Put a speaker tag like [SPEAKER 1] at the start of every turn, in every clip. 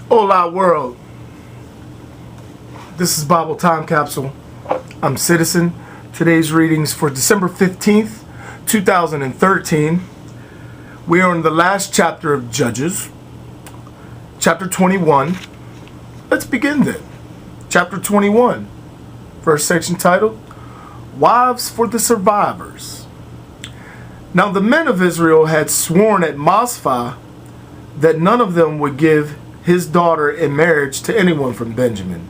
[SPEAKER 1] Hola world. This is Bible Time Capsule. I'm Citizen. Today's readings for December 15th, 2013. We are in the last chapter of Judges, chapter 21. Let's begin then. Chapter 21, first section titled, Wives for the Survivors. Now the men of Israel had sworn at Mizpah that none of them would give his daughter in marriage to anyone from Benjamin.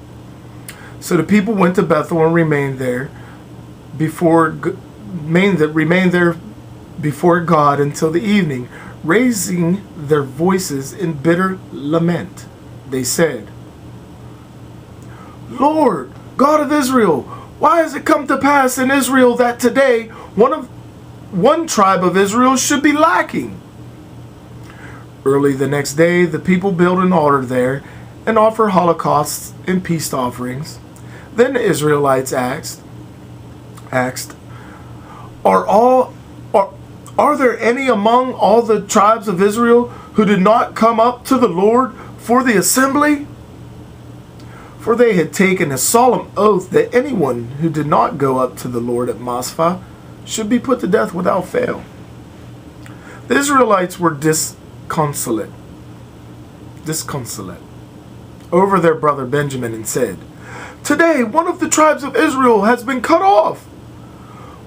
[SPEAKER 1] So the people went to Bethel and remained there before God until the evening, raising their voices in bitter lament. They said, Lord, God of Israel, why has it come to pass in Israel that today one tribe of Israel should be lacking? Early the next day, the people built an altar there and offered holocausts and peace offerings. Then the Israelites asked, Are there any among all the tribes of Israel who did not come up to the Lord for the assembly? For they had taken a solemn oath that anyone who did not go up to the Lord at Mizpah should be put to death without fail. The Israelites were disconsolate over their brother Benjamin and said, Today one of the tribes of Israel has been cut off.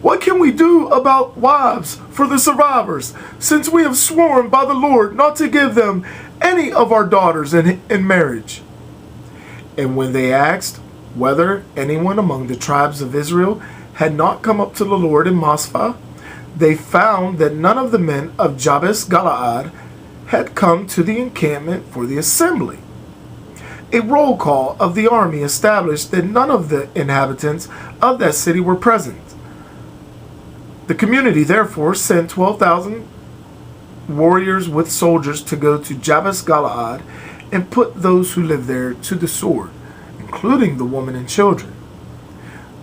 [SPEAKER 1] What can we do about wives for the survivors, since we have sworn by the Lord not to give them any of our daughters in marriage? And when they asked whether anyone among the tribes of Israel had not come up to the Lord in Mizpah, they found that none of the men of Jabesh Gilead had come to the encampment for the assembly. A roll call of the army established that none of the inhabitants of that city were present. The community therefore sent 12,000 warriors with soldiers to go to Jabesh Gilead and put those who lived there to the sword, including the women and children.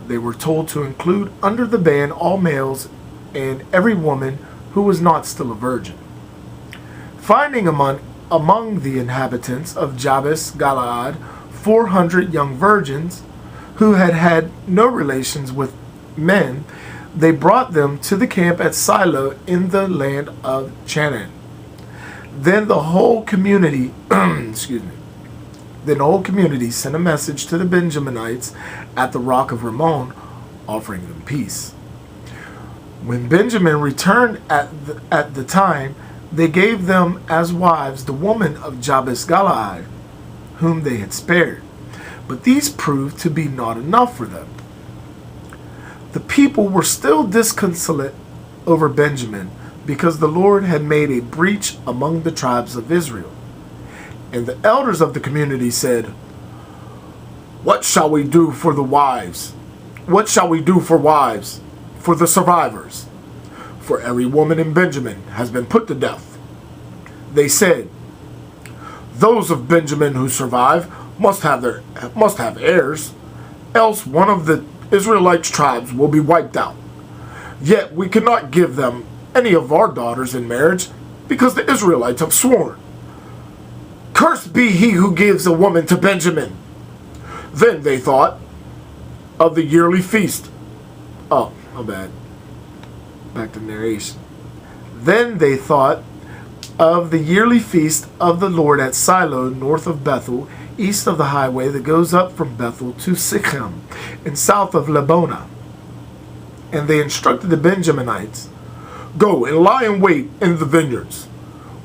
[SPEAKER 1] They were told to include under the ban all males and every woman who was not still a virgin. Finding among the inhabitants of Jabesh Gilead 400 young virgins who had had no relations with men, they brought them to the camp at Shiloh in the land of Canaan. Then the whole community, sent a message to the Benjaminites at the rock of Rimmon, offering them peace. When Benjamin returned at the time, they gave them as wives the women of Jabesh Gilead, whom they had spared. But these proved to be not enough for them. The people were still disconsolate over Benjamin, because the Lord had made a breach among the tribes of Israel. And the elders of the community said, What shall we do for the wives? What shall we do for wives, for the survivors? For every woman in Benjamin has been put to death. They said, Those of Benjamin who survive must have heirs, else one of the Israelite tribes will be wiped out. Yet we cannot give them any of our daughters in marriage, because the Israelites have sworn. Cursed be he who gives a woman to Benjamin. Then they thought of the yearly feast. Oh, my bad. Back to narration. Then they thought of the yearly feast of the Lord at Shiloh, north of Bethel, east of the highway that goes up from Bethel to Sichem, and south of Lebonah. And they instructed the Benjaminites, Go and lie in wait in the vineyards.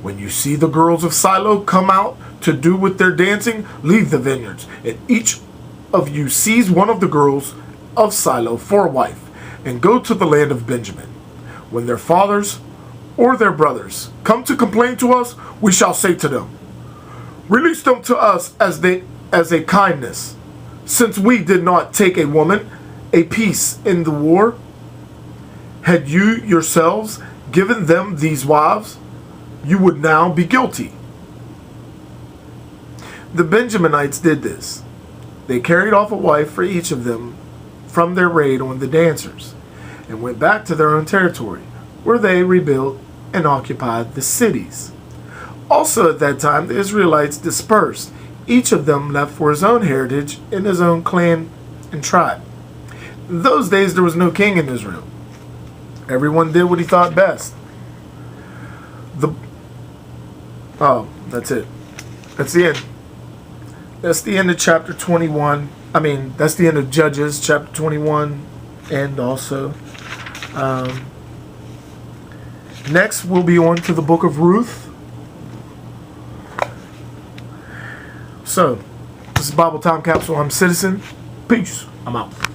[SPEAKER 1] When you see the girls of Shiloh come out to do with their dancing, leave the vineyards, and each of you seize one of the girls of Shiloh for a wife, and go to the land of Benjamin. When their fathers or their brothers come to complain to us, we shall say to them, Release them to us as a kindness, since we did not take a woman a piece in the war. Had you yourselves given them these wives, you would now be guilty. The Benjaminites did this. They carried off a wife for each of them from their raid on the dancers, and went back to their own territory, where they rebuilt and occupied the cities. Also at that time the Israelites dispersed, Each of them left for his own heritage in his own clan and tribe. In those days there was no king in Israel. Everyone did what he thought best. That's it. That's the end. That's the end of chapter 21. That's the end of Judges, chapter 21, and also. Next, we'll be on to the book of Ruth. So, this is Bible Time Capsule. I'm Citizen. Peace. I'm out.